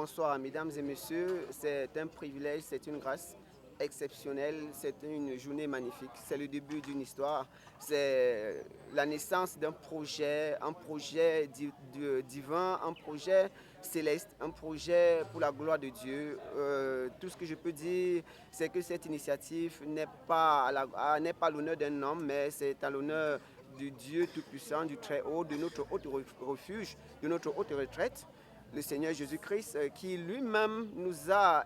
Bonsoir mesdames et messieurs, c'est un privilège, c'est une grâce exceptionnelle, c'est une journée magnifique, c'est le début d'une histoire, c'est la naissance d'un projet, un projet divin, un projet céleste, un projet pour la gloire de Dieu. Tout ce que je peux dire, c'est que cette initiative n'est pas à l'honneur d'un homme, mais c'est à l'honneur du Dieu Tout-Puissant, du Très-Haut, de notre haute refuge, de notre haute retraite, le Seigneur Jésus-Christ, qui lui-même nous a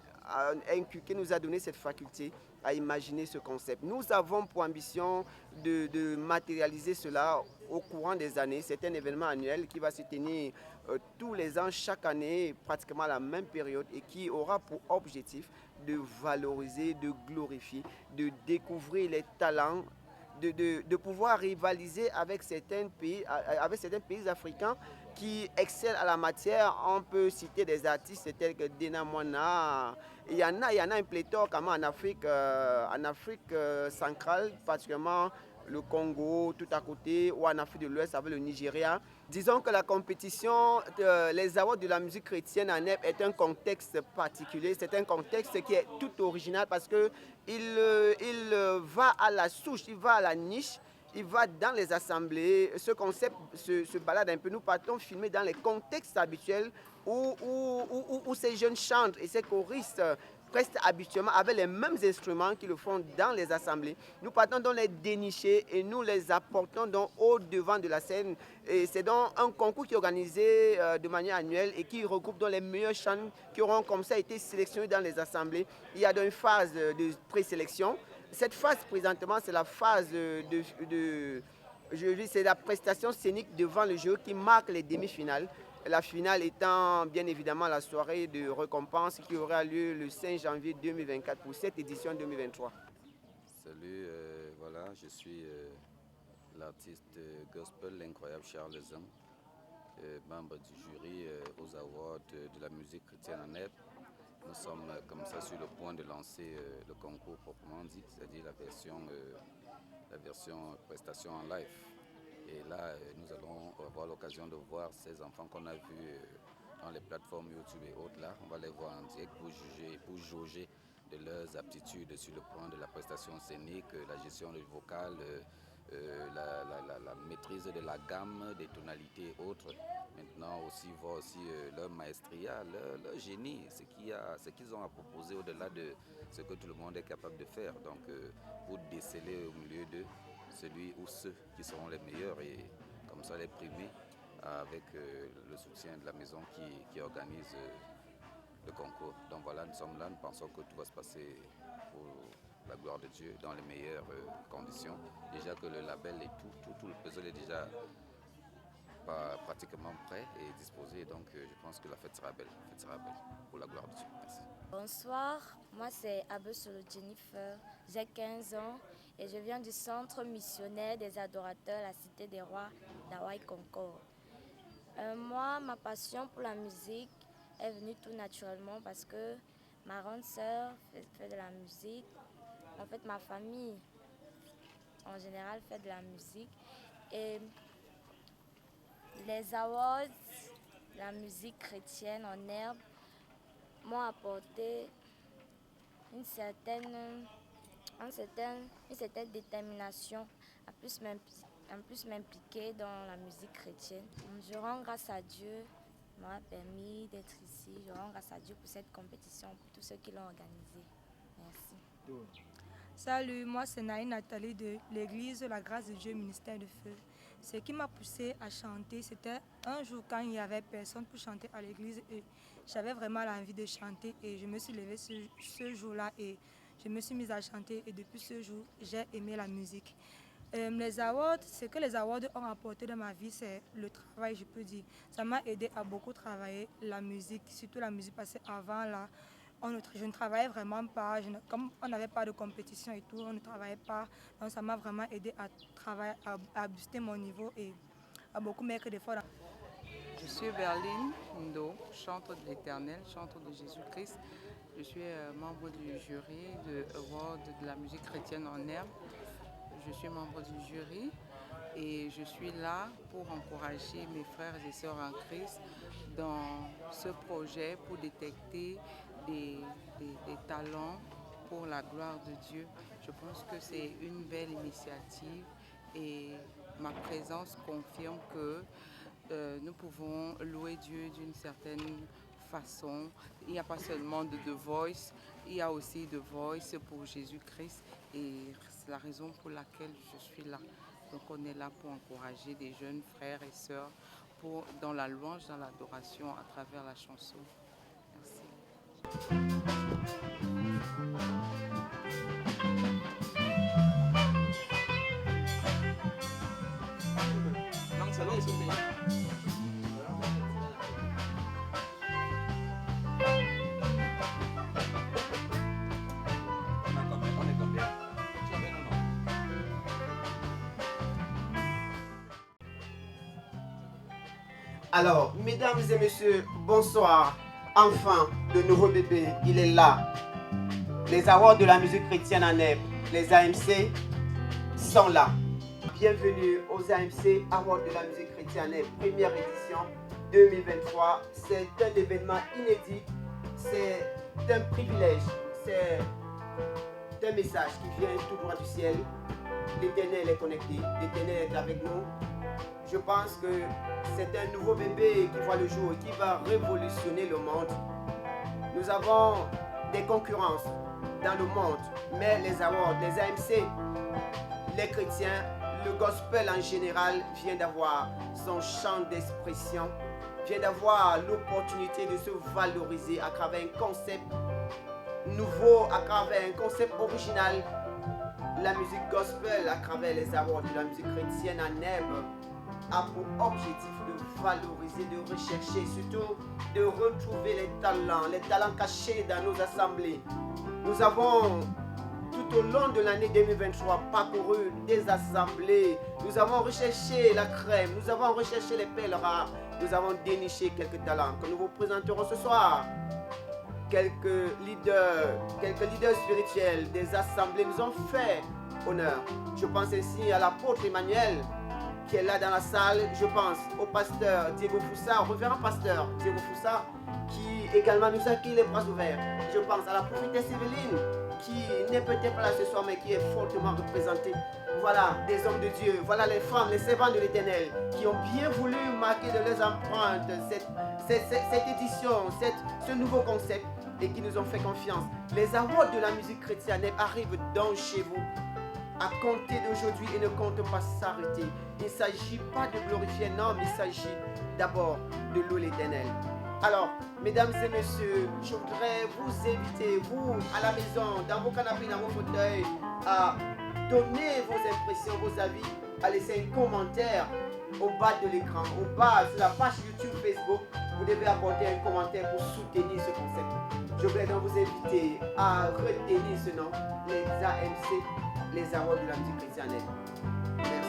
inculqué, nous a donné cette faculté à imaginer ce concept. Nous avons pour ambition de matérialiser cela au courant des années. C'est un événement annuel qui va se tenir tous les ans, chaque année, pratiquement à la même période, et qui aura pour objectif de valoriser, de glorifier, de découvrir les talents, de pouvoir rivaliser avec certains pays africains qui excellent à la matière. On peut citer des artistes tels que Dena Moana. Il y en a un pléthore comme en Afrique centrale, particulièrement le Congo, tout à côté, ou en Afrique de l'Ouest avec le Nigeria. Disons que la compétition, les awards de la musique chrétienne en NEP est un contexte particulier. C'est un contexte qui est tout original parce qu'il va à la souche, il va à la niche. Il va dans les assemblées, ce concept se balade un peu. Nous partons filmer dans les contextes habituels où ces jeunes chantent et ces choristes prestent habituellement avec les mêmes instruments qu'ils le font dans les assemblées. Nous partons dans les dénichés et nous les apportons donc au devant de la scène. Et c'est donc un concours qui est organisé de manière annuelle et qui regroupe donc les meilleurs chants qui auront comme ça été sélectionnés dans les assemblées. Il y a donc une phase de présélection. Cette phase présentement, c'est la phase c'est la prestation scénique devant le jeu qui marque les demi-finales. La finale étant bien évidemment la soirée de récompense qui aura lieu le 5 janvier 2024 pour cette édition 2023. Salut, voilà, je suis l'artiste gospel, l'incroyable Charles Zam, membre du jury aux awards de la musique chrétienne en NEP. Nous sommes comme ça sur le point de lancer le concours proprement dit, c'est-à-dire la version prestation en live. Et là, nous allons avoir l'occasion de voir ces enfants qu'on a vus dans les plateformes YouTube et autres. Là, on va les voir en direct pour jauger de leurs aptitudes sur le plan de la prestation scénique, la gestion du vocal, la maîtrise de la gamme, des tonalités et autres. Maintenant aussi voir aussi leur maestria, leur génie, ce qu'ils ont à proposer au-delà de ce que tout le monde est capable de faire. Donc pour déceler au milieu d'eux celui ou ceux qui seront les meilleurs et comme ça les primer avec le soutien de la maison qui organise le concours. Donc voilà, nous sommes là, nous pensons que tout va se passer pour la gloire de Dieu dans les meilleures conditions. Déjà que le label et tout le puzzle est déjà pratiquement prêt et disposé. Donc je pense que la fête sera belle. La fête sera belle pour la gloire de Dieu. Merci. Bonsoir, moi c'est Abesolo Jennifer, j'ai 15 ans et je viens du centre missionnaire des adorateurs, la Cité des Rois d'Hawaï Concord. Moi, ma passion pour la musique est venue tout naturellement parce que ma grande sœur fait de la musique. En fait, ma famille en général fait de la musique et les awards, la musique chrétienne en herbe m'ont apporté une certaine détermination à plus m'impliquer dans la musique chrétienne. Je rends grâce à Dieu qui m'a permis d'être ici. Je rends grâce à Dieu pour cette compétition, pour tous ceux qui l'ont organisée. Merci. Salut, moi c'est Naï Nathalie de l'église La Grâce de Dieu, ministère de Feu. Ce qui m'a poussée à chanter, c'était un jour quand il n'y avait personne pour chanter à l'église et j'avais vraiment l'envie de chanter et je me suis levée ce jour-là et je me suis mise à chanter et depuis ce jour, j'ai aimé la musique. Les awards, ce que les awards ont apporté dans ma vie, c'est le travail, je peux dire. Ça m'a aidé à beaucoup travailler la musique, surtout la musique parce qu'avant là, je ne travaillais vraiment pas, comme on n'avait pas de compétition et tout, on ne travaillait pas. Donc ça m'a vraiment aidé à travailler, à booster mon niveau et à beaucoup mettre d'efforts. Je suis Berline Ndo, chantre de l'Éternel, chantre de Jésus-Christ. Je suis membre du jury de Award de la musique chrétienne en herbe. Je suis membre du jury. Et je suis là pour encourager mes frères et sœurs en Christ dans ce projet pour détecter des talents pour la gloire de Dieu. Je pense que c'est une belle initiative et ma présence confirme que nous pouvons louer Dieu d'une certaine façon. Il n'y a pas seulement de The Voice, il y a aussi The Voice pour Jésus-Christ et c'est la raison pour laquelle je suis là. Donc on est là pour encourager des jeunes frères et sœurs dans la louange, dans l'adoration à travers la chanson. Merci. Alors, mesdames et messieurs, bonsoir. Enfin, le nouveau bébé, il est là. Les awards de la musique chrétienne en Nèbre, les AMC, sont là. Bienvenue aux AMC Awards de la musique chrétienne en Nèbre, première édition 2023. C'est un événement inédit, c'est un privilège, c'est un message qui vient tout droit du ciel. L'Éternel est connecté, l'Éternel est avec nous. Je pense que c'est un nouveau bébé qui voit le jour et qui va révolutionner le monde. Nous avons des concurrences dans le monde, mais les awards, les AMC, les chrétiens, le gospel en général vient d'avoir son champ d'expression, vient d'avoir l'opportunité de se valoriser à travers un concept nouveau, à travers un concept original. La musique gospel, à travers les awards de la musique chrétienne en Nèbre, a pour objectif de valoriser, de rechercher, surtout de retrouver les talents cachés dans nos assemblées. Nous avons tout au long de l'année 2023 parcouru des assemblées, nous avons recherché la crème, nous avons recherché les perles rares, nous avons déniché quelques talents que nous vous présenterons ce soir. Quelques leaders spirituels des assemblées nous ont fait honneur. Je pense ainsi à l'apôtre Emmanuel qui est là dans la salle. Je pense au pasteur Diego Foussa, au révérend pasteur Diego Foussa, qui également nous accueille les bras ouverts. Je pense à la prophétesse Evelyne, qui n'est peut-être pas là ce soir, mais qui est fortement représentée. Voilà, des hommes de Dieu, voilà les femmes, les servants de l'Éternel, qui ont bien voulu marquer de leurs empreintes cette édition, ce nouveau concept, et qui nous ont fait confiance. Les awards de la musique chrétienne arrivent donc chez vous à compter d'aujourd'hui et ne comptent pas s'arrêter. Il ne s'agit pas de glorifier, non, mais il s'agit d'abord de louer l'Éternel. Alors, mesdames et messieurs, je voudrais vous inviter, vous, à la maison, dans vos canapés, dans vos fauteuils, à donner vos impressions, vos avis, à laisser un commentaire au bas de l'écran, au bas, sur la page YouTube, Facebook. Vous devez apporter un commentaire pour soutenir ce concept. Je voudrais donc vous inviter à retenir ce nom, les AMC, les awards de la musique chrétienne. Merci.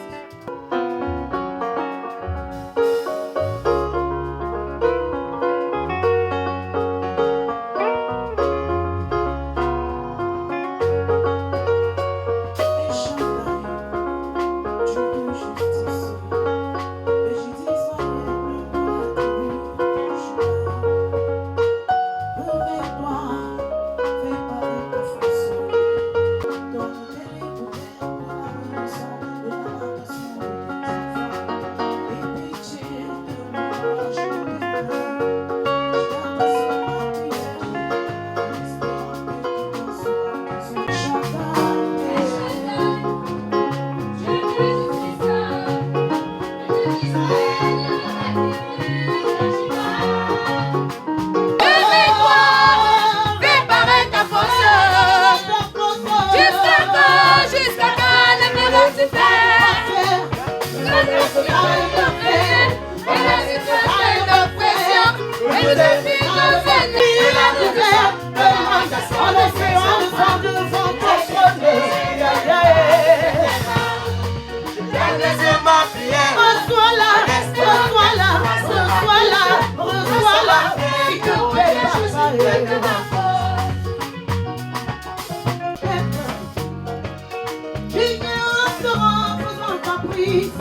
Il ne sera pas pris.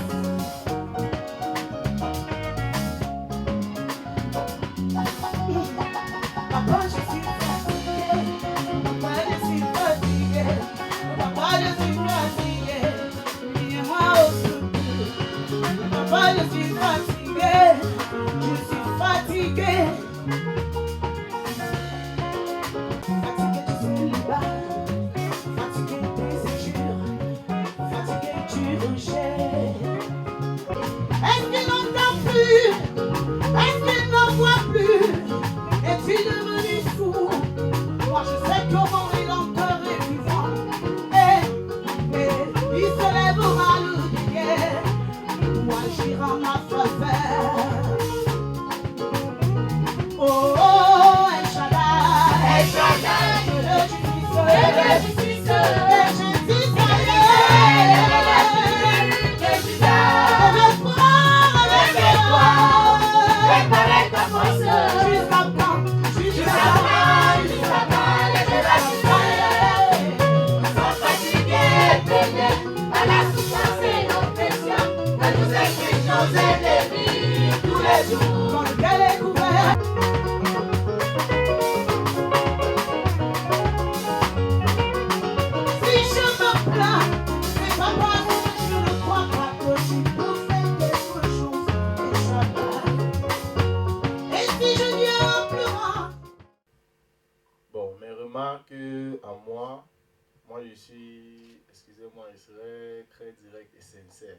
aussi, excusez-moi, je serai très direct et sincère.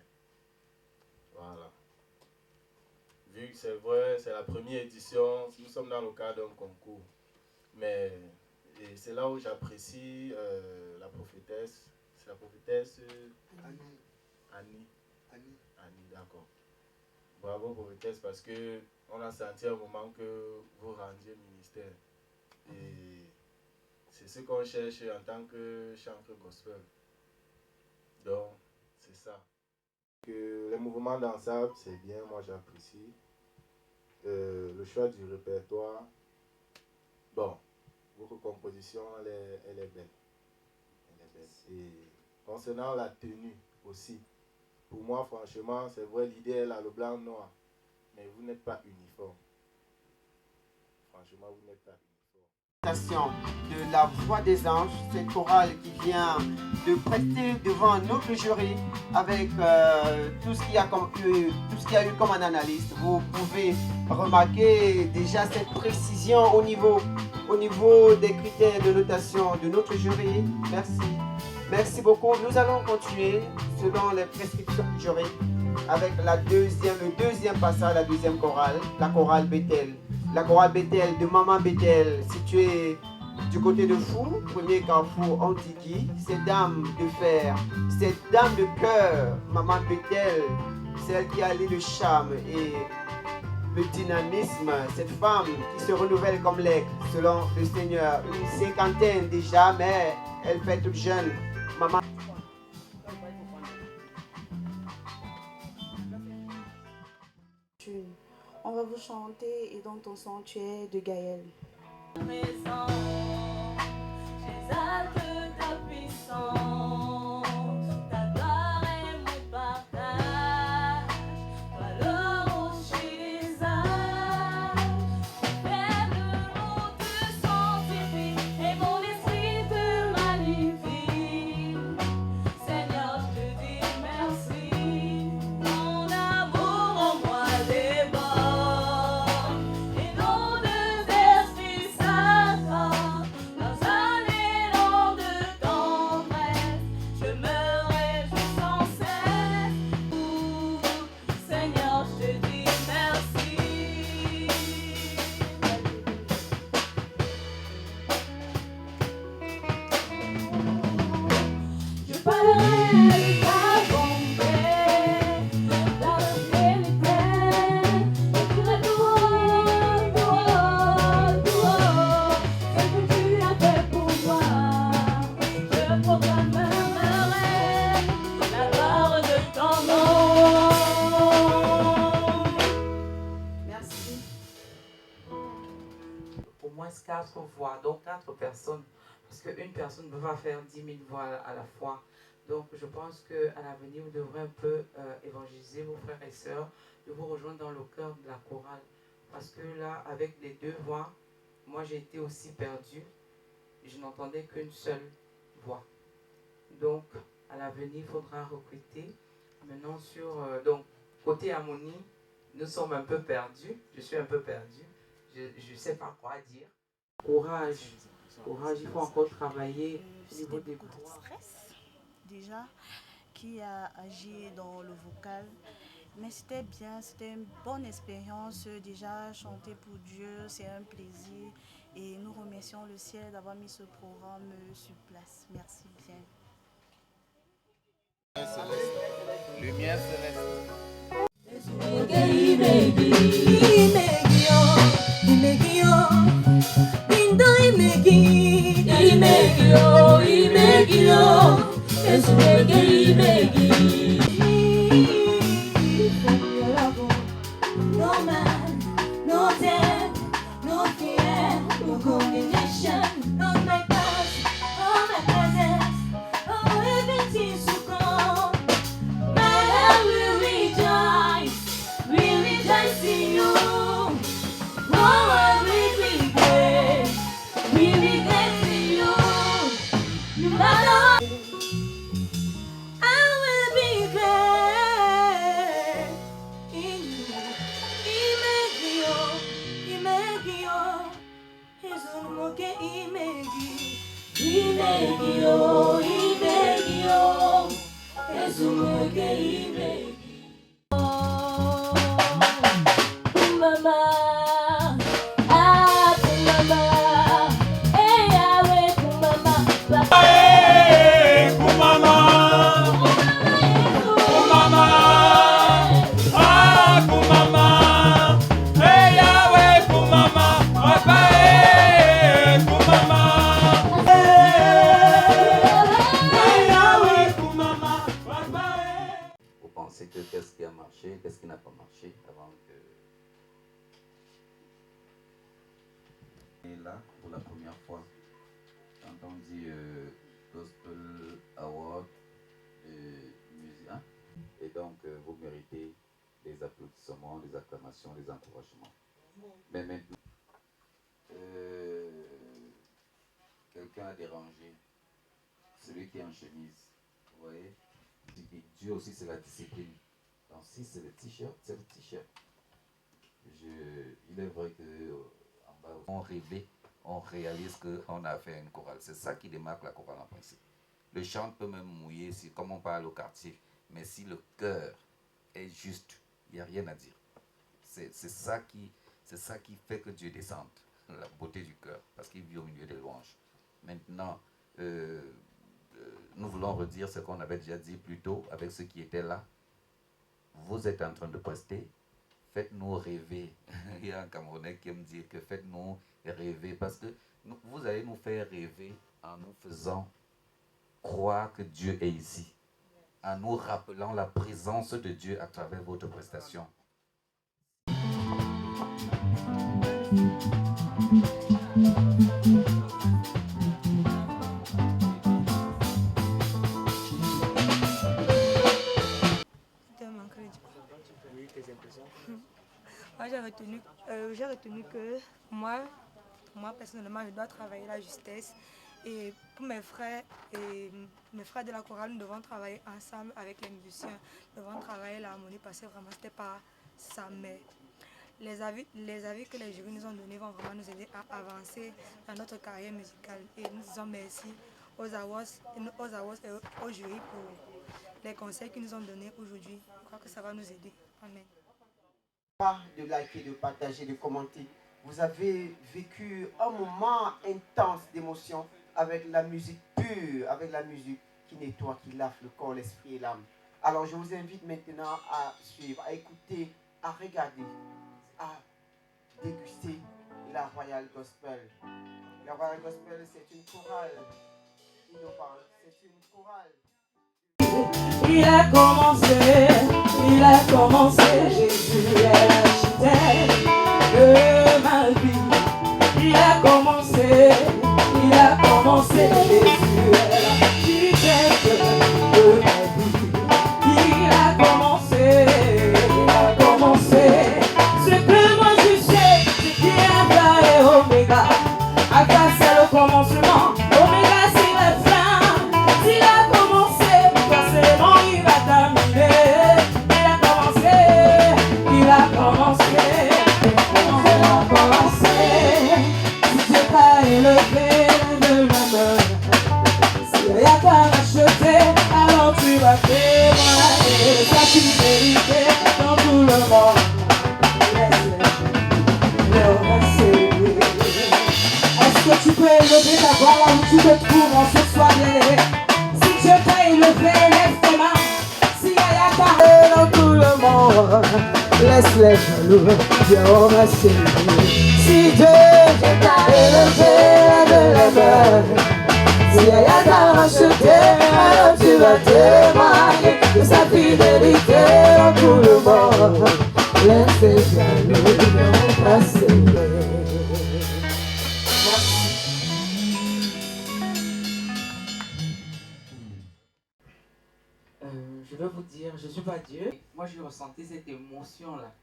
Voilà. Vu que c'est vrai, c'est la première édition, nous sommes dans le cadre d'un concours. Mais c'est là où j'apprécie la prophétesse. C'est la prophétesse Annie. Annie, d'accord. Bravo prophétesse, parce que on a senti un moment que vous rendiez ministère. Et c'est ce qu'on cherche en tant que chanteur gospel. Donc, c'est ça. Que les mouvements dansables, c'est bien, moi j'apprécie. Le choix du répertoire, bon, votre composition, elle est belle. Elle est belle. Et concernant la tenue aussi, pour moi, franchement, c'est vrai, l'idée est là, le blanc-noir, mais vous n'êtes pas uniforme. Franchement, vous n'êtes pas uniforme. De la voix des anges, cette chorale qui vient de prester devant notre jury avec tout ce qu'il y a eu comme un analyste. Vous pouvez remarquer déjà cette précision au niveau des critères de notation de notre jury. Merci. Merci beaucoup. Nous allons continuer selon les prescriptions du jury avec le deuxième passage, la deuxième chorale, la chorale Bethel. La chorale Bethel de Maman Bethel, située du côté de Fou, premier carrefour Antiki. Cette dame de fer, cette dame de cœur, Maman Bethel, celle qui a le charme et le dynamisme, cette femme qui se renouvelle comme l'aigle, selon le Seigneur. Une cinquantaine déjà, mais elle fait toute jeune. Maman. On va vous chanter Et dans ton sanctuaire de Gaël. Au moins 4 voix, donc 4 personnes, parce qu'une personne ne peut pas faire 10 000 voix à la fois. Donc je pense qu'à l'avenir, vous devrez un peu évangéliser vos frères et sœurs, de vous rejoindre dans le cœur de la chorale. Parce que là, avec les 2 voix, moi j'ai été aussi perdue, je n'entendais qu'une seule voix. Donc à l'avenir, il faudra recruter. Maintenant donc côté harmonie, nous sommes un peu perdus, je suis un peu perdue. Je ne sais pas quoi dire. Courage, il faut encore travailler au niveau des beaucoup de stress déjà qui a agi dans le vocal, mais c'était bien, c'était une bonne expérience. Déjà chanter pour Dieu, c'est un plaisir et nous remercions le ciel d'avoir mis ce programme sur place. Merci bien. Lumière céleste. No man, no death, no fear, no condemnation, no my past, no my present, oh everything's to come. My heart will rejoice in you. Oh, we regret in you. No matter what, I will be marché, qu'est-ce qui n'a pas marché avant que... Et là, pour la première fois, quand on dit Gospel Award de musique, hein? Et donc vous méritez des applaudissements, des acclamations, des encouragements. Mais maintenant, quelqu'un a dérangé, celui qui est en chemise, vous voyez? Dieu aussi c'est la discipline. Donc si c'est le t-shirt, c'est le t-shirt. Il est vrai que en bas, on rêvait, on réalise qu'on a fait une chorale. C'est ça qui démarque la chorale en principe. Le chant peut même mouiller, comme on parle au quartier, mais si le cœur est juste, il n'y a rien à dire. C'est ça qui fait que Dieu descende, la beauté du cœur, parce qu'il vit au milieu des louanges. Maintenant, nous voulons redire ce qu'on avait déjà dit plus tôt avec ceux qui étaient là. Vous êtes en train de prester, faites-nous rêver. Il y a un Camerounais qui aime dire que faites-nous rêver, parce que vous allez nous faire rêver en nous faisant croire que Dieu est ici, en nous rappelant la présence de Dieu à travers votre prestation. Moi, j'ai retenu que moi personnellement, je dois travailler la justesse. Et pour mes frères de la chorale, nous devons travailler ensemble avec les musiciens. Nous devons travailler l'harmonie parce que vraiment, ce n'était pas ça. Mais les avis que les jurys nous ont donnés vont vraiment nous aider à avancer dans notre carrière musicale. Et nous disons merci aux awards et aux jurys pour les conseils qu'ils nous ont donnés aujourd'hui. Je crois que ça va nous aider. Amen. De liker, de partager, de commenter. Vous avez vécu un moment intense d'émotion avec la musique pure, avec la musique qui nettoie, qui lave le corps, l'esprit et l'âme. Alors je vous invite maintenant à suivre, à écouter, à regarder, à déguster la Royal Gospel. La Royal Gospel, c'est une chorale innovante, c'est une chorale. Il a commencé, Jésus est l'architecte de ma vie. Il a commencé, Jésus est l'architecte de ma vie. Il a commencé, ce que moi je sais, c'est qu'il est Alpha et Oméga. Alpha c'est le commencement, Oméga c'est la fin. S'il a commencé, forcément il va terminer. Il a commencé. Si Dieu t'a élevé de la main, si il t'a racheté, alors tu vas témoigner sa fidélité dans tout le monde. Est-ce que tu peux élever ta voix là où tu te trouves en ce soir bien-aimé? Si Dieu t'a élevé, lève tes mains. Si Yaya t'a élevé dans tout le monde, laisse les jaloux, Dieu remercie. Si Dieu t'a élevé de la main, si Yaya t'a racheté, alors tu vas témoigner de sa fidélité dans tout le monde. Laisse les jaloux, Dieu remercie. Je veux vous dire, je ne suis pas Dieu. Moi, j'ai ressenti cette émotion-là.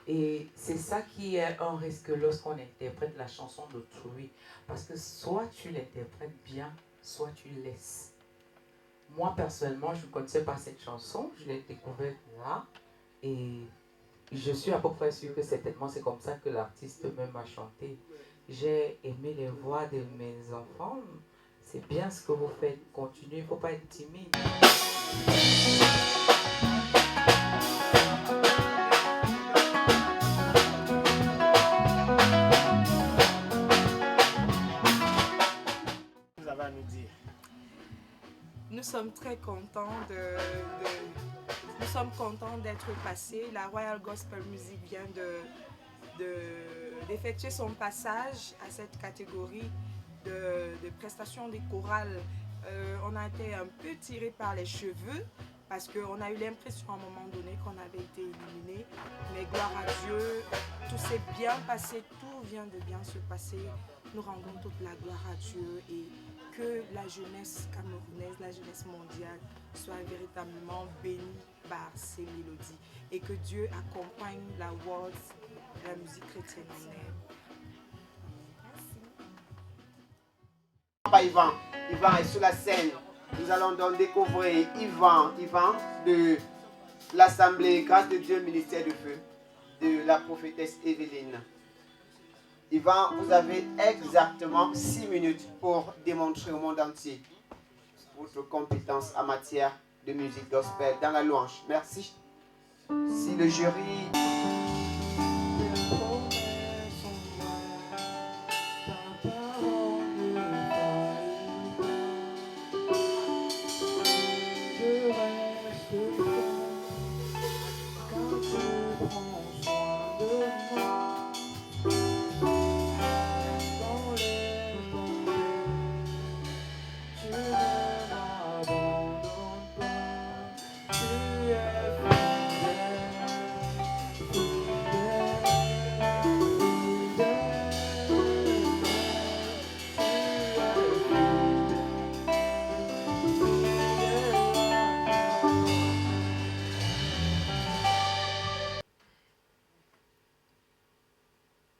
Et c'est ça qui est un risque lorsqu'on interprète la chanson d'autrui. Parce que soit tu l'interprètes bien, soit tu laisses. Moi, personnellement, je ne connaissais pas cette chanson. Je l'ai découverte là. Et je suis à peu près sûre que certainement c'est comme ça que l'artiste même a chanté. J'ai aimé les voix de mes enfants. C'est bien ce que vous faites. Continuez, il ne faut pas être timide. Vous avez à nous dire. Nous sommes très contents d'être passés. La Royal Gospel Music vient d'effectuer son passage à cette catégorie de prestations des chorales. On a été un peu tiré par les cheveux parce qu'on a eu l'impression à un moment donné qu'on avait été éliminé. Mais gloire à Dieu, tout s'est bien passé, tout vient de bien se passer. Nous rendons toute la gloire à Dieu et que la jeunesse camerounaise, la jeunesse mondiale soit véritablement bénie par ces mélodies et que Dieu accompagne la world, la musique chrétienne en elle. Yvan. Yvan est sur la scène. Nous allons donc découvrir Yvan de l'Assemblée Grâce de Dieu, Ministère de Feu, de la prophétesse Evelyne. Yvan, vous avez exactement 6 minutes pour démontrer au monde entier votre compétence en matière de musique gospel dans la louange. Merci. Si le jury...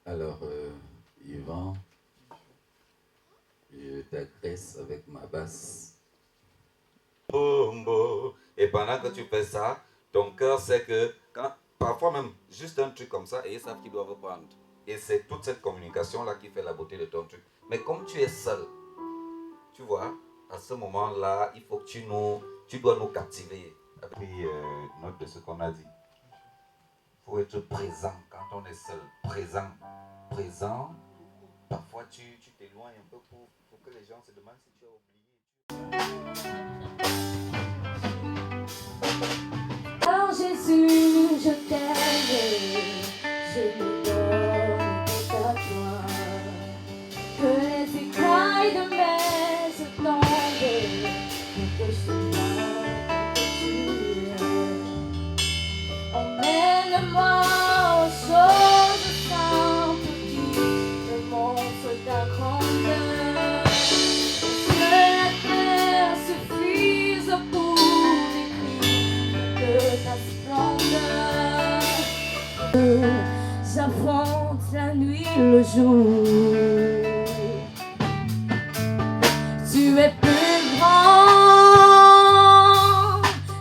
Alors, Yvan, je t'agresse avec ma basse. Et pendant que tu fais ça, ton cœur sait que, parfois même, juste un truc comme ça, et ils savent qu'ils doivent reprendre. Et c'est toute cette communication-là qui fait la beauté de ton truc. Mais comme tu es seul, tu vois, à ce moment-là, il faut que tu dois nous captiver. Après, note de ce qu'on a dit. Il faut être présent quand on est seul. Présent. Parfois, tu t'éloignes un peu pour que les gens se demandent si tu as oublié. Oh Jésus, je t'aime, je me donne tout à toi. Que les écailles de mai se tombent, pour que je vois que tu es. Emmène-moi aux choses simples qui me montrent ta grandeur. Que la terre suffise pour décrire ta splendeur. J'affronte la nuit, le jour. Tu es plus grand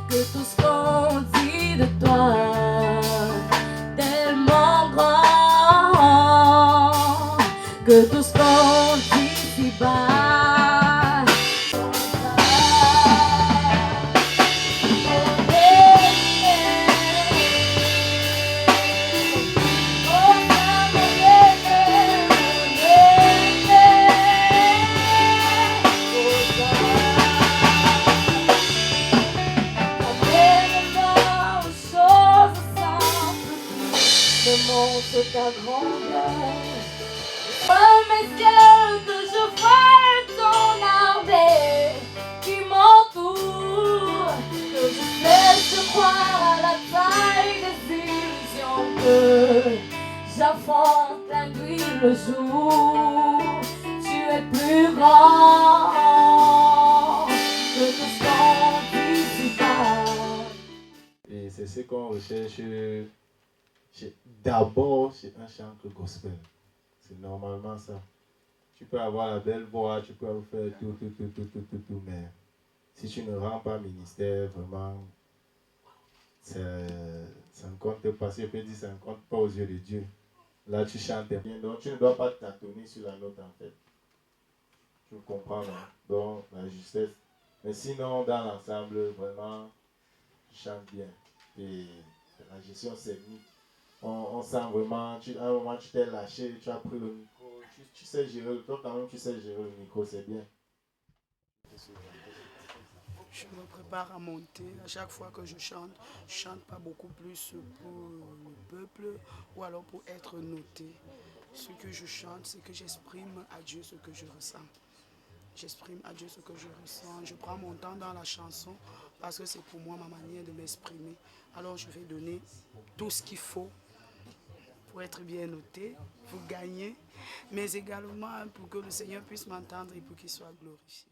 que tout ce qu'on dit de toi. Tellement grand que tout ce qu'on dit ici-bas. Montre ta grandeur. Oh mes yeux, que je vois ton armée qui m'entoure, que je laisse croire à la taille des illusions, que j'affronte la nuit, le jour. Tu es plus grand que tout ce qu'on dit ici-bas. Et c'est ce qu'on recherche. D'abord, c'est un chant gospel. C'est normalement ça. Tu peux avoir la belle voix, tu peux faire tout, mais si tu ne rends pas ministère, vraiment, ça ne compte pas. Si je peux dire, ça ne compte pas aux yeux de Dieu. Là, tu chantes bien, donc tu ne dois pas tâtonner sur la note en fait. Tu comprends, non? Donc, la justesse. Mais sinon, dans l'ensemble, vraiment, tu chantes bien. Et la gestion, c'est mieux. On sent vraiment, à un moment tu t'es lâché, tu as pris le micro, tu sais gérer, toi quand même tu sais gérer le micro, c'est bien. Je me prépare à monter. À chaque fois que je chante pas beaucoup plus pour le peuple ou alors pour être noté. Ce que je chante, c'est que j'exprime à Dieu ce que je ressens. j'exprime à Dieu ce que je ressens. Je prends mon temps dans la chanson parce que c'est pour moi ma manière de m'exprimer. Alors je vais donner tout ce qu'il faut pour être bien noté, pour gagner, mais également pour que le Seigneur puisse m'entendre et pour qu'il soit glorifié.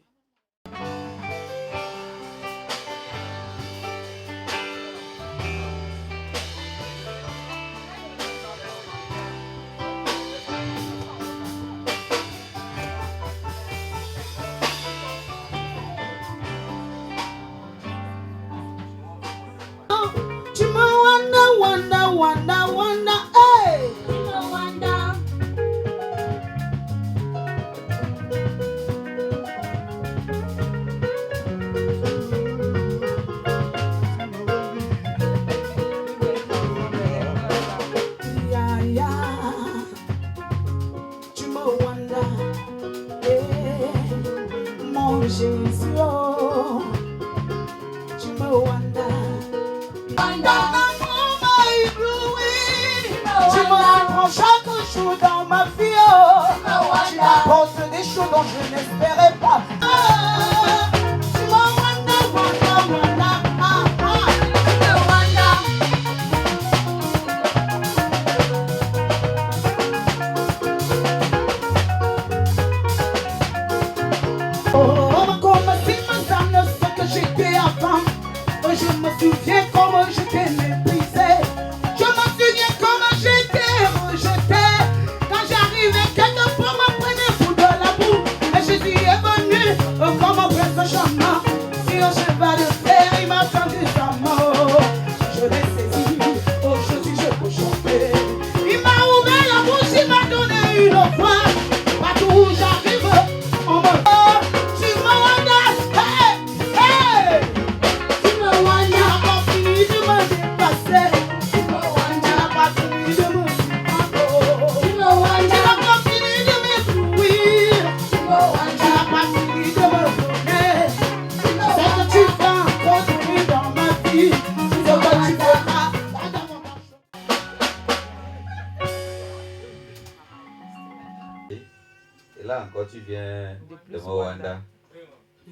Et là encore, tu viens de Rwanda.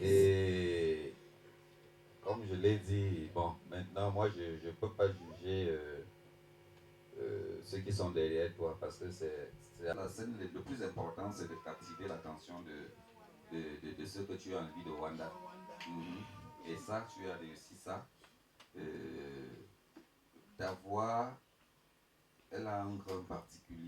Et comme je l'ai dit, bon, maintenant, moi, je ne peux pas juger ceux qui sont derrière toi parce que c'est la scène. Le plus important, c'est de captiver l'attention de ceux que tu as envie de Rwanda. Et ça, tu as réussi ça. Ta voix, elle a un grand particulier.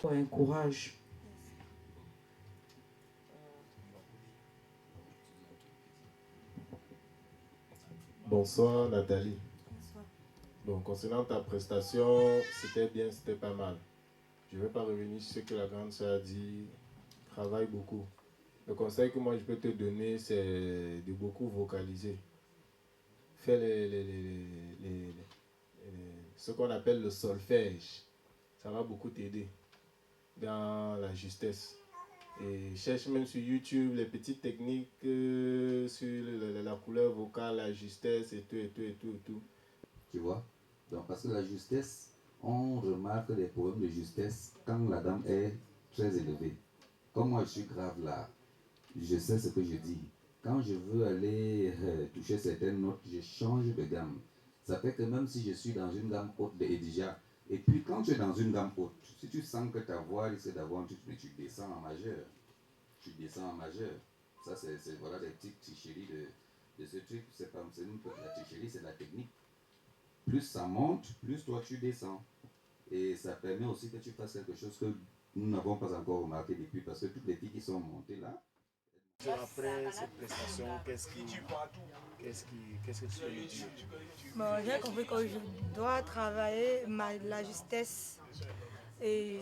Un courage. Bonsoir Nathalie. Bon, concernant ta prestation, c'était bien, c'était pas mal. Je ne vais pas revenir sur ce que la grande sœur a dit. Travaille beaucoup. Le conseil que moi je peux te donner, c'est de beaucoup vocaliser. Fais ce qu'on appelle le solfège. Ça va beaucoup t'aider dans la justesse. Et cherche même sur YouTube les petites techniques sur la couleur vocale, la justesse et tout, et tout, et tout, et tout. Tu vois? Donc, parce que la justesse, on remarque les problèmes de justesse quand la dame est très élevée. Comme moi, je suis grave là, je sais ce que je dis. Quand je veux aller toucher certaines notes, je change de gamme. Ça fait que même si je suis dans une gamme haute de Edija, et puis quand tu es dans une gamme haute, si tu sens que ta voix risque d'avoir un truc, mais tu descends en majeur. Tu descends en majeur. Ça, c'est voilà des petites tricheries de ce truc. C'est pas même pas de la tricherie, c'est de la technique. Plus ça monte, plus toi tu descends. Et ça permet aussi que tu fasses quelque chose que nous n'avons pas encore remarqué depuis, parce que toutes les filles qui sont montées là. Après cette prestation, qu'est-ce que tu peux lui dire? Bon, j'ai compris que je dois travailler la justesse. Et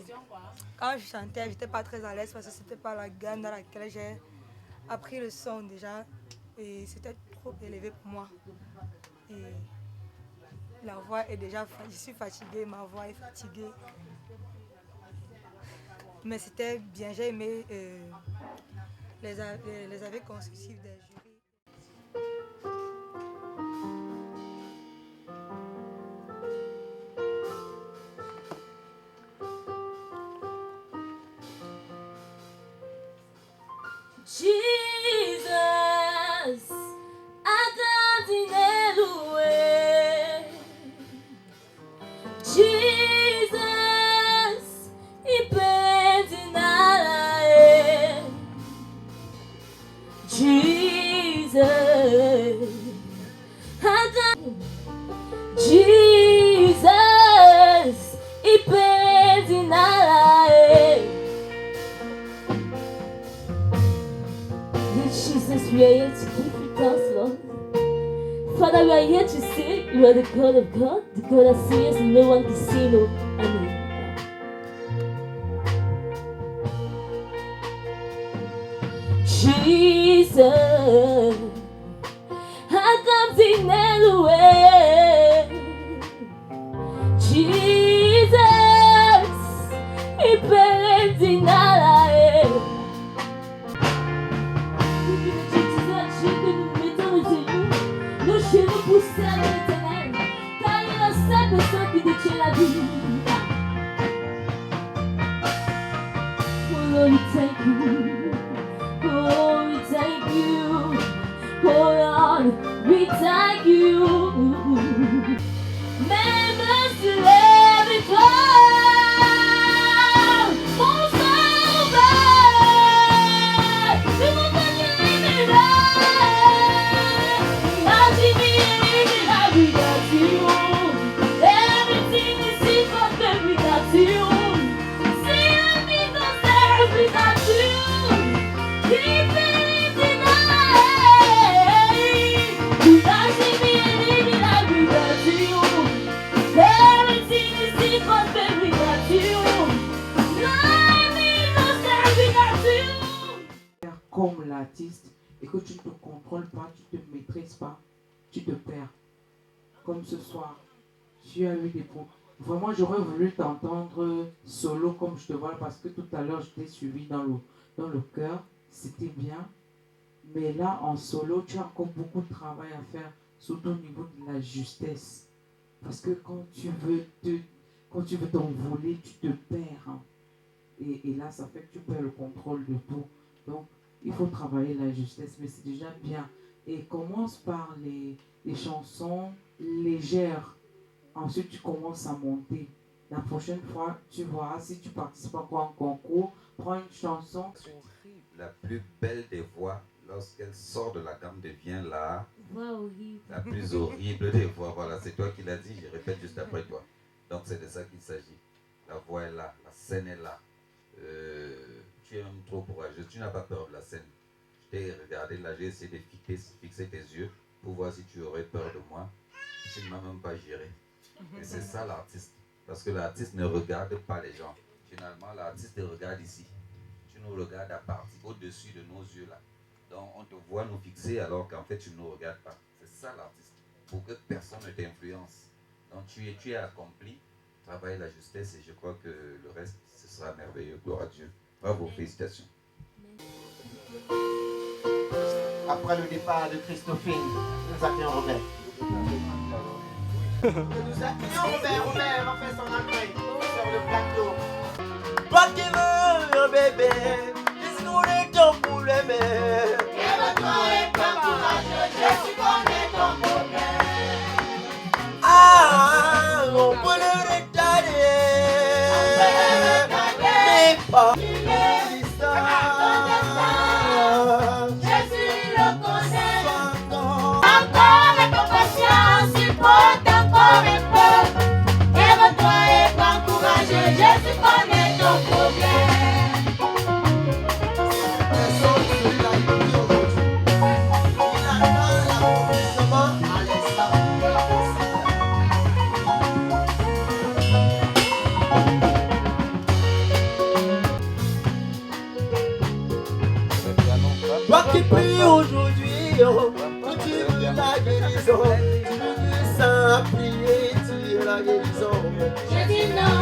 quand je chantais, je n'étais pas très à l'aise parce que ce n'était pas la gamme dans laquelle j'ai appris le son déjà. Et c'était trop élevé pour moi. Et la voix est déjà, je suis fatiguée, ma voix est fatiguée. Mais c'était bien, j'ai aimé les avis constructifs des jurys. Jesus, Agadinelue. Jesus, Ipedinalae. Jesus, Jesus, Ipedinalae. Jesus, we are here to give you thanks, Lord. Father, we are here to say you are the God of God, the God that sees and no one can see, no. Amen. Jesus, I come to Nelue. Jesus, Ipelendinalae. Nos cheveux poussés à l'éternel, car il est le seul personne qui détient la vie. Oh Lord, we thank you. Oh, we thank you. Oh Lord, we thank you. Même si les victoires, mon sauveur, tu m'as donné les everything is equal without you. See, I need no service without you. Keep believing without me and living life without you. Everything is equal without you. I need no service without you. Comme l'artiste, et que tu ne te contrôles pas, tu ne te maîtrises pas, tu te perds. Comme ce soir, tu as eu des points. Vraiment, j'aurais voulu t'entendre solo comme je te vois, parce que tout à l'heure, je t'ai suivi dans le cœur, c'était bien. Mais là, en solo, tu as encore beaucoup de travail à faire, surtout au niveau de la justesse. Parce que quand tu veux t'envoler, tu te perds. Hein. Et là, ça fait que tu perds le contrôle de tout. Donc, il faut travailler la justesse, mais c'est déjà bien. Et commence par les chansons légères. Ensuite, tu commences à monter. La prochaine fois, tu verras, si tu participes encore en concours, prends une chanson. La plus belle des voix, lorsqu'elle sort de la gamme, devient la plus horrible des voix. Voilà, c'est toi qui l'as dit, je répète juste après toi. Donc, c'est de ça qu'il s'agit. La voix est là, la scène est là. Tu es même trop courageux, tu n'as pas peur de la scène. Je t'ai regardé là, j'ai essayé de fixer tes yeux pour voir si tu aurais peur de moi. Tu ne m'as même pas géré. Et c'est ça l'artiste. Parce que l'artiste ne regarde pas les gens. Finalement, l'artiste te regarde ici. Tu nous regardes à partir, au-dessus de nos yeux là. Donc on te voit nous fixer alors qu'en fait tu ne nous regardes pas. C'est ça l'artiste. Pour que personne ne t'influence. Donc tu es accompli. Travaille la justesse et je crois que le reste, ce sera merveilleux. Gloire à Dieu. Bravo, félicitations. Après le départ de Christophine, nous accueillons Robert. Nous accueillons Robert. Robert a fait son entrée sur le plateau. Toi qui veux un bébé, dis-nous ton problème. Lève-toi et prends courage, Jésus connaît ton problème. Ah, on peut le retarder. Mais pas. Jésus le connaît. Encore avec patience, supporte encore un peu. Lève-toi et prends courage, Jésus connaît ton problème. Toi qui pries aujourd'hui, oh, tu veux la guérison. Tu veux sans prier, tu veux la guérison. Je dis non.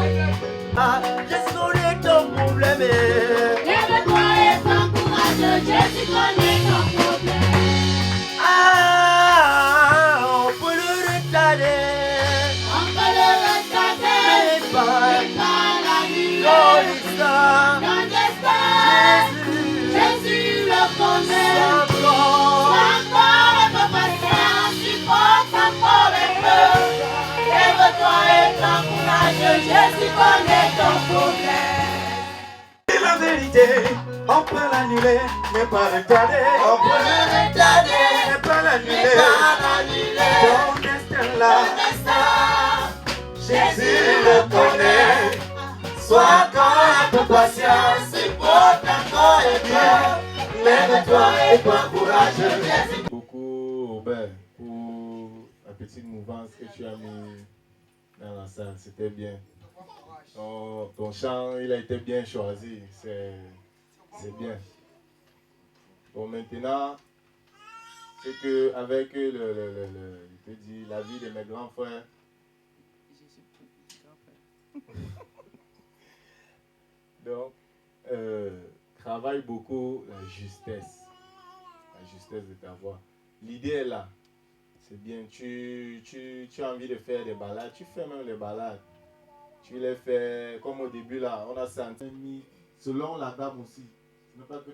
Ah, Jésus connaît ton problème. Lève-toi et prends courage, Jésus connaît ton problème. Ah, on peut le retarder. On peut le retarder, mais pas l'annuler. Dans l'histoire, Jésus le connaît. Sois encore un peu patient, supporte encore un peu. Lève-toi et prends courage, Jésus connaît ton problème. c'est la vérité. On peut l'annuler, mais pas retarder. On peut le retarder, mais pas l'annuler. Ton destin là, Jésus le connaît. Sois encore un peu patient, supporte encore un peu. Lève-toi et prends courage. Merci beaucoup, Robert, pour la petite mouvance que tu as mis dans la salle. C'était bien. Ton chant, il a été bien choisi. C'est bien. Bon, maintenant, c'est que avec je te dis, la vie de mes grands frères, donc, travaille beaucoup la justesse de ta voix. L'idée est là, c'est bien. Tu as envie de faire des balades, tu fais même les balades. Tu les fais comme au début là, on a senti mi, selon la gamme aussi. Ce n'est pas que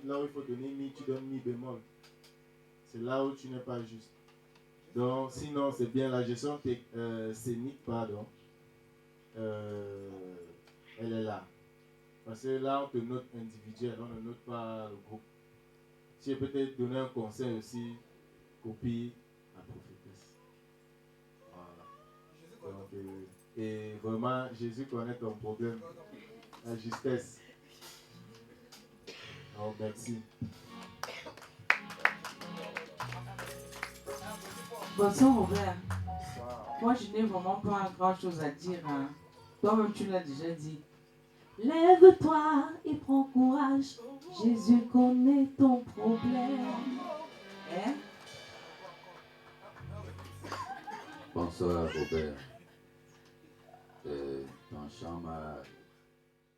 là où il faut donner mi, tu donnes mi bémol. C'est là où tu n'es pas juste. Donc, sinon, c'est bien la gestion scénique, pardon. Elle est là. Parce que là, on te note individuel, on ne note pas le groupe. Tu peux peut-être donner un conseil aussi, copie la prophétesse. Voilà. Donc, et vraiment, Jésus connaît ton problème, la justesse. Donc, merci. Bonsoir Robert. Moi je n'ai vraiment pas grand chose à dire. Hein. Toi-même tu l'as déjà dit. Lève-toi et prends courage, Jésus connaît ton problème. Hein? Bonsoir Robert. Ton chant m'a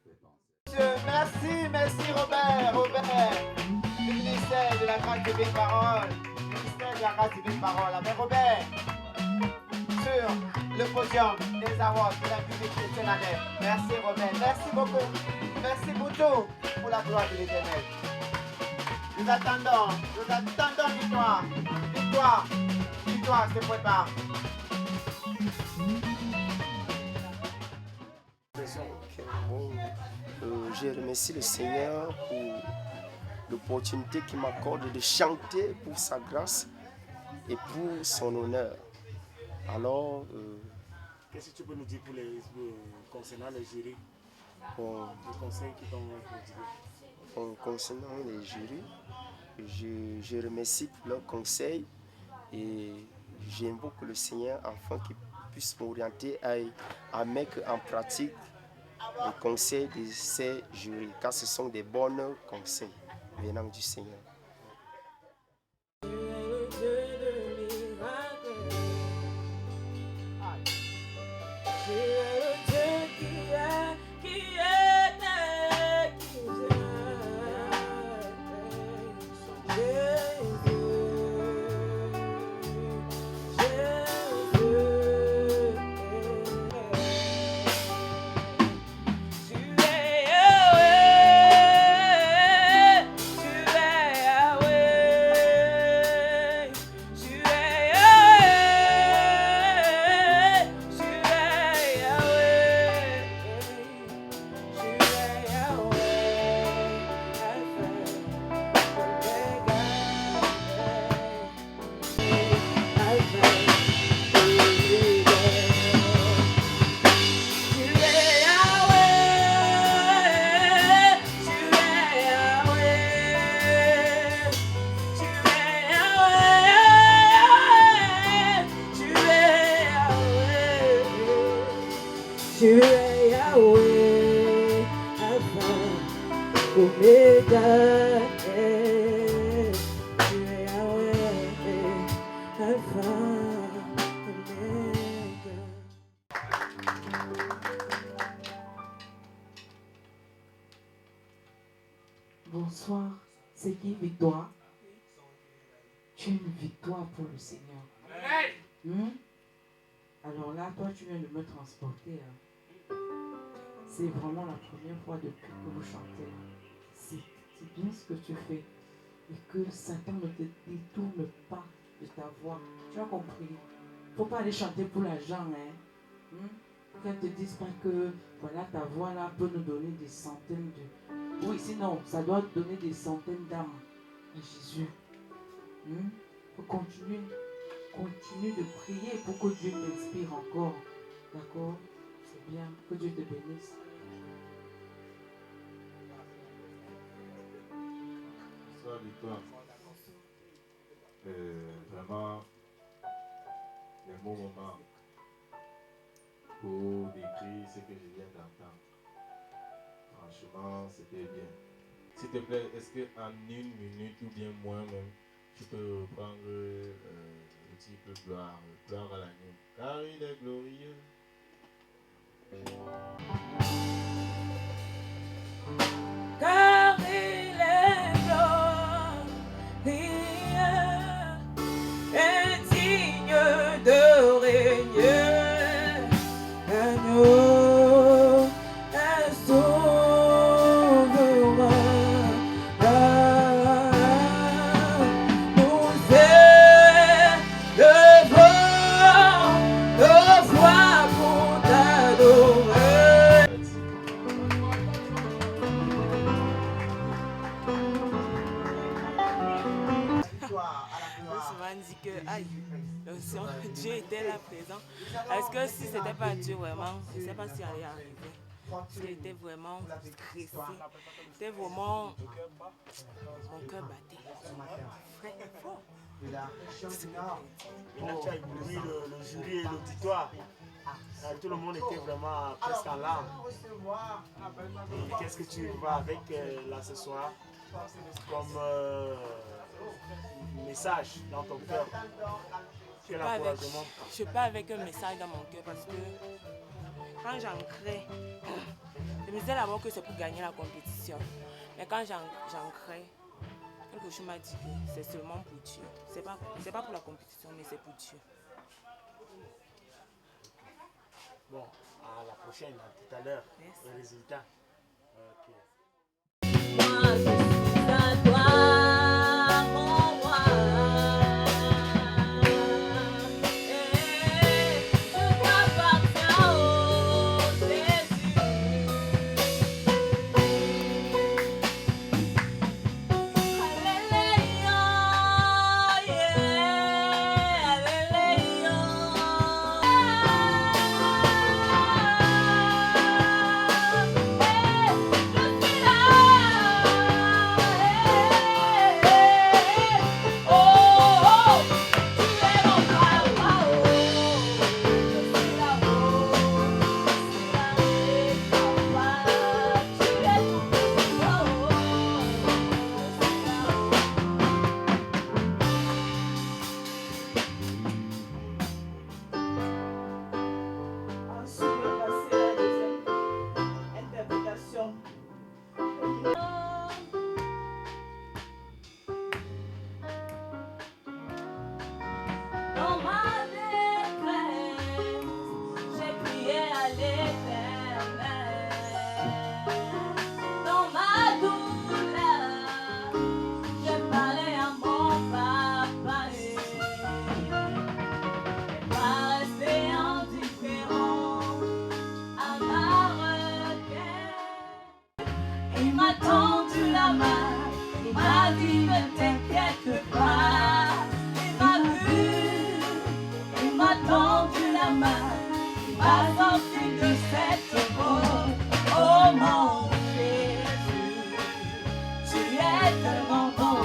fait penser. Merci Robert. Le ministère de la grâce de Belle Parole. Le ministère de la grâce de Belle Parole. Avec Robert, sur le podium des awards de la République chrétienne à Nef. Merci Robert. Merci beaucoup. Merci beaucoup pour la gloire de l'Éternel. Nous attendons victoire. Victoire se prépare. Je remercie le Seigneur pour l'opportunité qu'il m'accorde de chanter pour sa grâce et pour son honneur. Alors, qu'est-ce que tu peux nous dire concernant les jurys, les conseils qui t'ont prodigués? Concernant les jurys, je remercie pour leurs conseils et j'invoque le Seigneur afin qu'il puisse m'orienter à mettre en pratique les conseils de ces jurys, car ce sont des bons conseils venant du Seigneur. Tu es Yahweh, Alpha, Omega. Tu es Yahweh, Alpha, Omega. Bonsoir, c'est qui victoire? Tu es une victoire pour le Seigneur. Alors là, toi, tu viens de me transporter. C'est vraiment la première fois depuis que vous chantez. C'est bien ce que tu fais. Et que Satan ne te détourne pas de ta voix. Tu as compris? Il ne faut pas aller chanter pour l'argent. Qu'elles ne te disent pas que voilà, ta voix là peut nous donner des centaines de... Oui, sinon, ça doit donner des centaines d'âmes à Jésus. Faut continuer de prier pour que Dieu t'inspire encore. D'accord? C'est bien. Que Dieu te bénisse. Bonsoir, Victoire. Vraiment, les bons moments pour décrire ce que je viens d'entendre. Franchement, c'était bien. S'il te plaît, est-ce qu'en 1 minute ou bien moins même, tu peux reprendre le titre gloire, gloire à l'agneau, car il est glorieux. Car il est glorieux et digne de régner. L'agneau est souverain. Nous élevons nos voix pour t'adorer. Souvent dit que aïe, Dieu était là présent. Est-ce que si c'était pas Dieu vraiment, je ne sais pas si elle allait arriver. J'étais vraiment stressée. C'était vraiment... Mon cœur battait. Très fort. Là, tu as ébloui le jury et l'auditoire. Tout le monde était vraiment presque en larmes. Et qu'est-ce que tu vas avec là ce soir comme message dans ton cœur? Quel encouragement? Je ne suis pas avec un message dans mon cœur parce que quand j'ancrais, je me disais d'abord que c'est pour gagner la compétition. Mais quand j'ancrais, quelque chose m'a dit que c'est seulement pour Dieu. C'est pas pour la compétition, mais c'est pour Dieu. Bon, à la prochaine, à tout à l'heure, le résultat. Moi, je suis à toi, mon roi. Je t'appartiens, oh Jésus. Alléluia, yeah, alléluia. Ensuite, on va passer à la deuxième interprétation. Dans ma détresse, j'ai crié à l'Éternel. Dans ma douleur, j'ai parlé à mon papa. Pas resté indifférent à ma requête. Il m'a tendu la main, il m'a dit ne t'inquiète pas. Il m'a vu, il m'a tendu la main, il m'a sorti de cette eau. Oh mon Jésus, tu es tellement bon.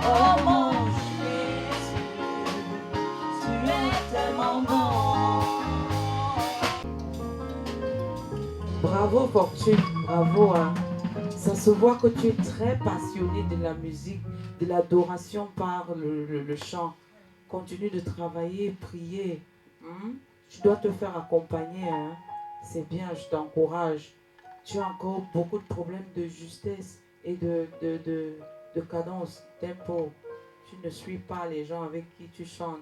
Oh mon Jésus, tu es tellement bon. Bravo Fortune, bravo. Hein. Ça se voit que tu es très passionné de la musique, de l'adoration par le chant. Continue de travailler, prier. Tu dois te faire accompagner. Hein. C'est bien, je t'encourage. Tu as encore beaucoup de problèmes de justesse et de cadence, tempo. Tu ne suis pas les gens avec qui tu chantes.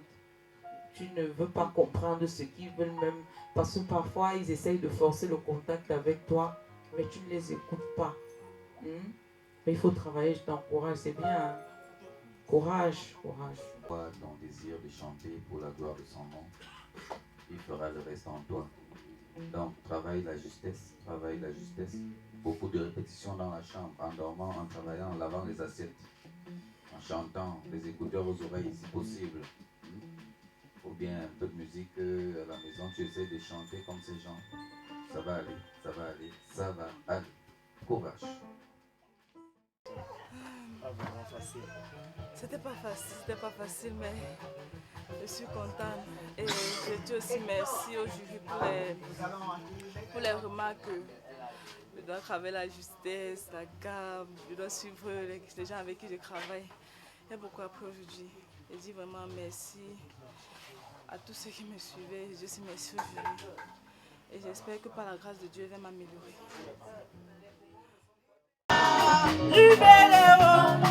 Tu ne veux pas comprendre ce qu'ils veulent même. Parce que parfois, ils essayent de forcer le contact avec toi, mais tu ne les écoutes pas. Mais il faut travailler, je t'encourage, c'est bien. Hein. Courage, courage. Ton désir de chanter pour la gloire de son nom, il fera le reste en toi. Donc, travaille la justesse, travaille la justesse. Beaucoup de répétitions dans la chambre, en dormant, en travaillant, en lavant les assiettes, en chantant, les écouteurs aux oreilles si possible. Ou bien un peu de musique à la maison, tu essaies de chanter comme ces gens. Ça va aller, ça va aller, ça va aller. Courage. C'était pas facile, mais je suis contente. Et je dis aussi merci au jury pour les remarques. Je dois travailler la justesse, la gamme, je dois suivre les gens avec qui je travaille. Et beaucoup après aujourd'hui. Je dis vraiment merci à tous ceux qui me suivaient. Je dis aussi merci au jury. Et j'espère que par la grâce de Dieu, il va m'améliorer. Libéré,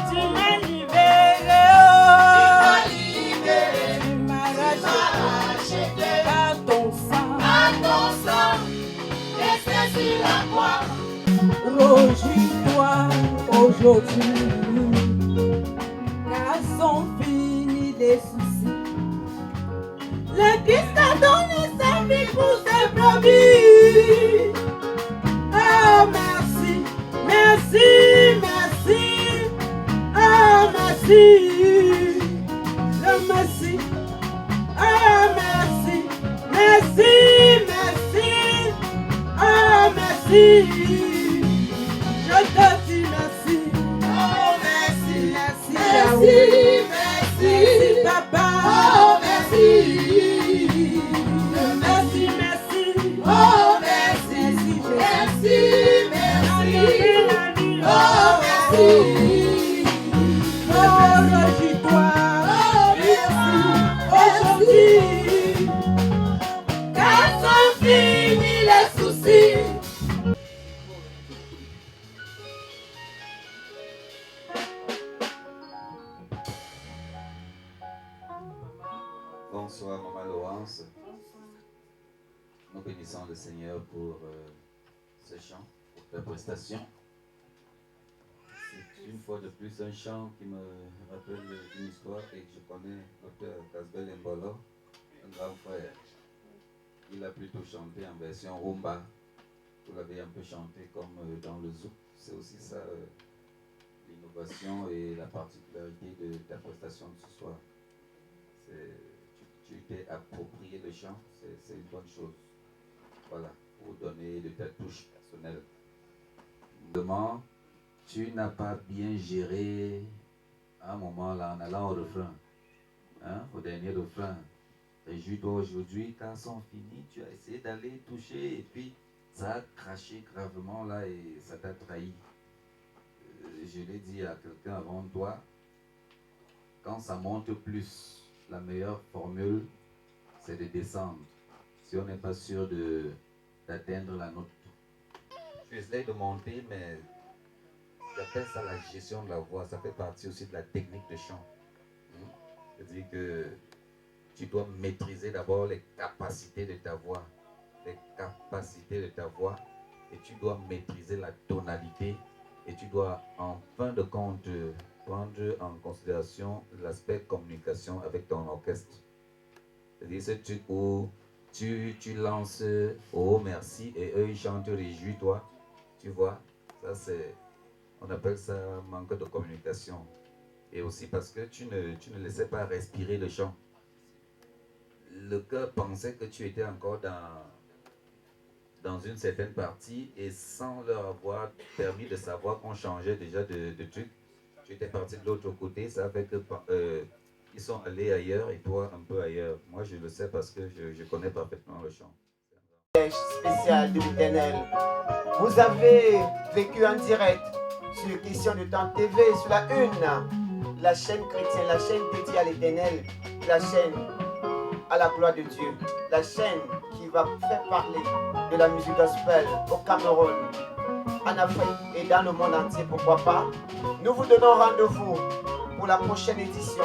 tu m'as libéré, tu m'as racheté par ton sang, et c'est sur la croix. Réjouis-toi aujourd'hui, car sont finis les soucis. Le Christ a donné sa vie pour ses brebis. Oh merci, merci, merci, oh merci, le merci, oh merci, merci, merci, oh merci, je te dis merci, oh merci, merci, merci, merci, papa, oh merci, merci, merci, oh merci, merci, merci, oh merci, oh réjouis-toi, oh merci, aujourd'hui, car sont finis les soucis. Bonsoir, Maman Laurence. Nous bénissons le Seigneur pour ce chant, pour ta prestation. C'est une fois de plus un chant qui me rappelle une histoire et que je connais l'auteur Casbel Mbolo, un grand frère. Il a plutôt chanté en version rumba. Vous l'avez un peu chanté comme dans le zouk. C'est aussi ça l'innovation et la particularité de ta prestation de ce soir. Tu t'es approprié le chant, c'est une bonne chose. Voilà, pour donner de ta touche personnelle. Demain, tu n'as pas bien géré un moment là en allant au refrain, au dernier refrain. Réjouis-toi aujourd'hui car sont finis, tu as essayé d'aller toucher et puis ça a craché gravement là et ça t'a trahi. Je l'ai dit à quelqu'un avant toi, quand ça monte plus, la meilleure formule, c'est de descendre. Si on n'est pas sûr d'atteindre la note. Tu essaies de monter, mais j'appelle ça la gestion de la voix. Ça fait partie aussi de la technique de chant. C'est-à-dire que tu dois maîtriser d'abord les capacités de ta voix. Les capacités de ta voix. Et tu dois maîtriser la tonalité. Et tu dois, en fin de compte, prendre en considération l'aspect communication avec ton orchestre. C'est-à-dire ce truc où tu lances « Oh merci » et eux ils chantent « Réjouis-toi ». Tu vois, ça c'est, on appelle ça manque de communication. Et aussi parce que tu ne laissais pas respirer le chant. Le chœur pensait que tu étais encore dans une certaine partie et sans leur avoir permis de savoir qu'on changeait déjà de truc, tu étais parti de l'autre côté, ça fait que ils sont allés ailleurs et toi un peu ailleurs. Moi je le sais parce que je connais parfaitement le chant. spécial de l'Éternel. Vous avez vécu en direct sur Question de Temps TV, sur la une, la chaîne chrétienne, la chaîne dédiée à l'Éternel, la chaîne à la gloire de Dieu, la chaîne qui va faire parler de la musique gospel au Cameroun, en Afrique et dans le monde entier, pourquoi pas. Nous vous donnons rendez-vous pour la prochaine édition,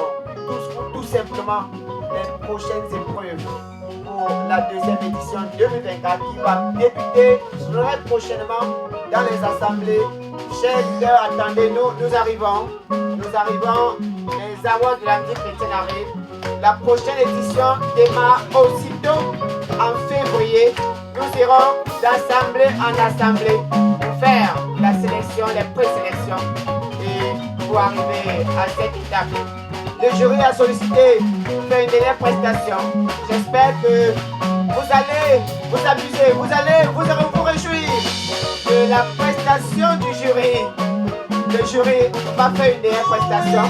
tout simplement les prochaines épreuves pour la deuxième édition 2024 qui va débuter très prochainement dans les assemblées. Chers leaders, attendez-nous, nous arrivons, les awards de la musique chrétienne arrivent. La prochaine édition démarre aussitôt en février. Nous irons d'assemblée en assemblée pour faire la sélection, les présélections et pour arriver à cette étape. Le jury a sollicité faire une dernière prestation. J'espère que vous allez vous amuser, vous allez vous réjouir de la prestation du jury. Le jury va faire une dernière prestation.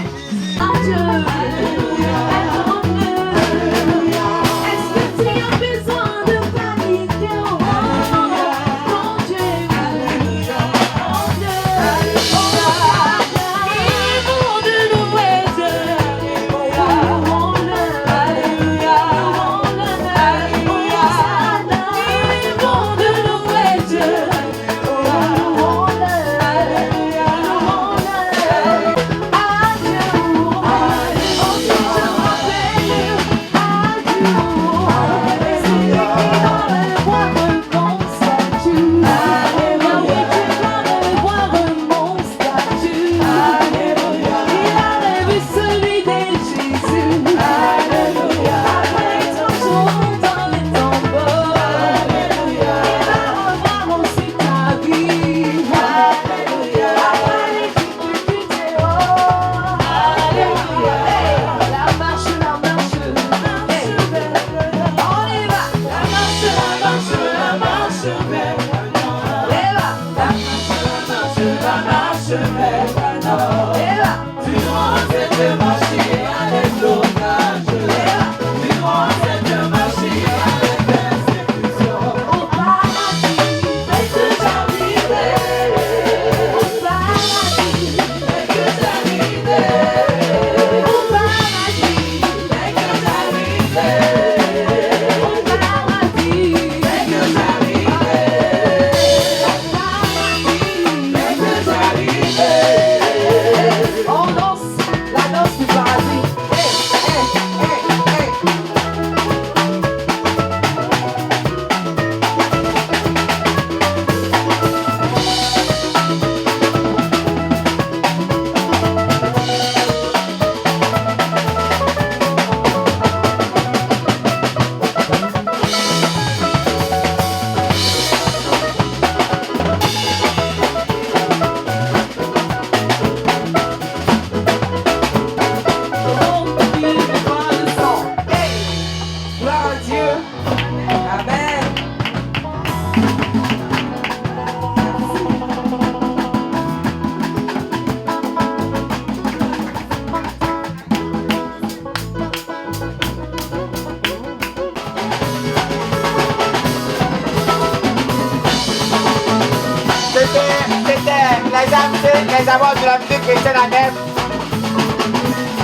Les awards de la musique chrétienne en Nef.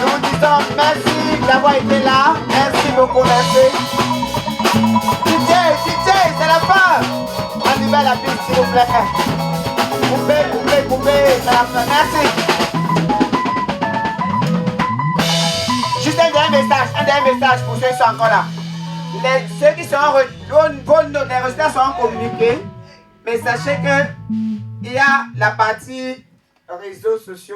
Nous vous disons merci d'avoir été là. Merci beaucoup, merci. DJ, c'est la fin. Animez la piste, s'il vous plaît. Coupez, c'est la fin. Merci. Juste un dernier message pour ceux qui sont encore là. Ceux qui sont les résultats seront communiqués. Mais sachez que il y a la partie réseaux sociaux.